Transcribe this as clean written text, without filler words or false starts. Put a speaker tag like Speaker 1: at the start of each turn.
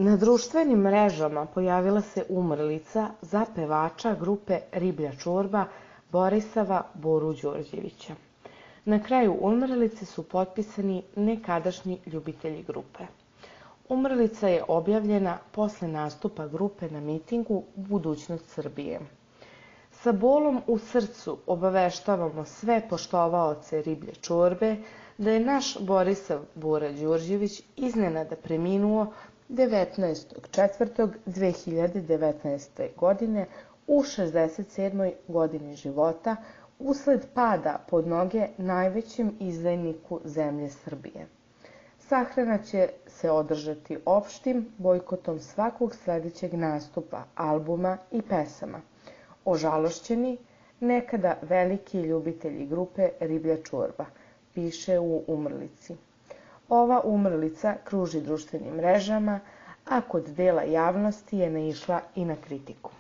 Speaker 1: Na društvenim mrežama pojavila se umrlica za pevača grupe Riblja čorba Borisava Boru Đorđevića. Na kraju umrlice su potpisani nekadašnji ljubitelji grupe. Umrlica je objavljena posle nastupa grupe na mitingu Budućnost Srbije. Sa bolom u srcu obaveštavamo sve poštovaoce Riblje čorbe da je naš Borisav Bora Đorđević iznenada preminuo 19.4.2019. godine u 67. godini života usled pada pod noge najvećem izdajniku zemlje Srbije. Sahrana će se održati opštim bojkotom svakog sledećeg nastupa, albuma i pesama. Ožalošćeni, nekada veliki ljubitelji grupe Riblja čorba, piše u umrlici. Ova umrlica kruži društvenim mrežama, a kod dela javnosti je naišla i na kritiku.